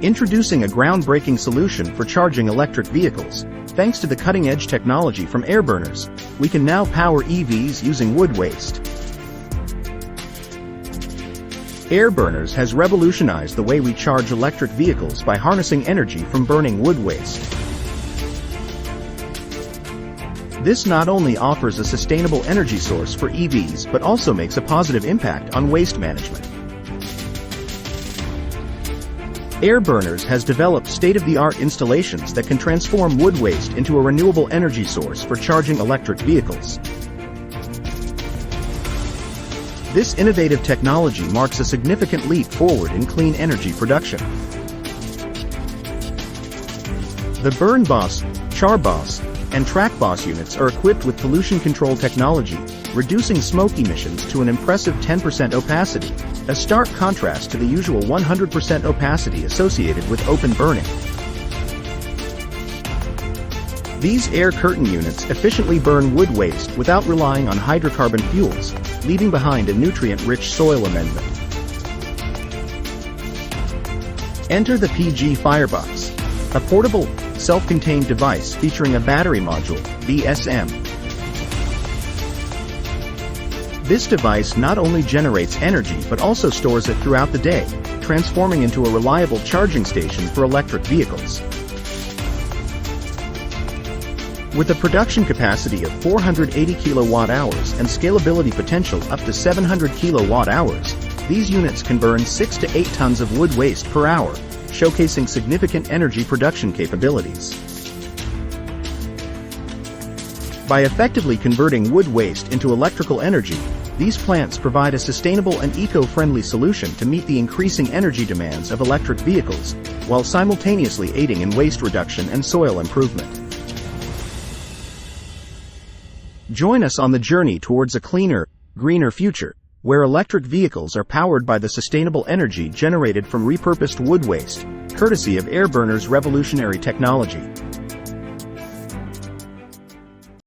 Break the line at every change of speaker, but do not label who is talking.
Introducing a groundbreaking solution for charging electric vehicles. Thanks to the cutting-edge technology from air burners, we can now power EVs using wood waste. Air burners has revolutionized the way we charge electric vehicles by harnessing energy from burning wood waste. This not only offers a sustainable energy source for EVs but also makes a positive impact on waste management. Air Burners has developed state-of-the-art installations that can transform wood waste into a renewable energy source for charging electric vehicles. This innovative technology marks a significant leap forward in clean energy production. The BurnBoss, CharBoss, and TrackBoss units are equipped with pollution control technology, reducing smoke emissions to an impressive 10% opacity, a stark contrast to the usual 100% opacity associated with open burning. These air curtain units efficiently burn wood waste without relying on hydrocarbon fuels, leaving behind a nutrient-rich soil amendment. Enter the PG Firebox, a portable, self-contained device featuring a battery module, BSM. This device not only generates energy but also stores it throughout the day, transforming into a reliable charging station for electric vehicles. With a production capacity of 480 kilowatt-hours and scalability potential up to 700 kilowatt-hours, these units can burn 6 to 8 tons of wood waste per hour, showcasing significant energy production capabilities. By effectively converting wood waste into electrical energy, these plants provide a sustainable and eco-friendly solution to meet the increasing energy demands of electric vehicles, while simultaneously aiding in waste reduction and soil improvement. Join us on the journey towards a cleaner, greener future, where electric vehicles are powered by the sustainable energy generated from repurposed wood waste, courtesy of Air Burners' revolutionary technology.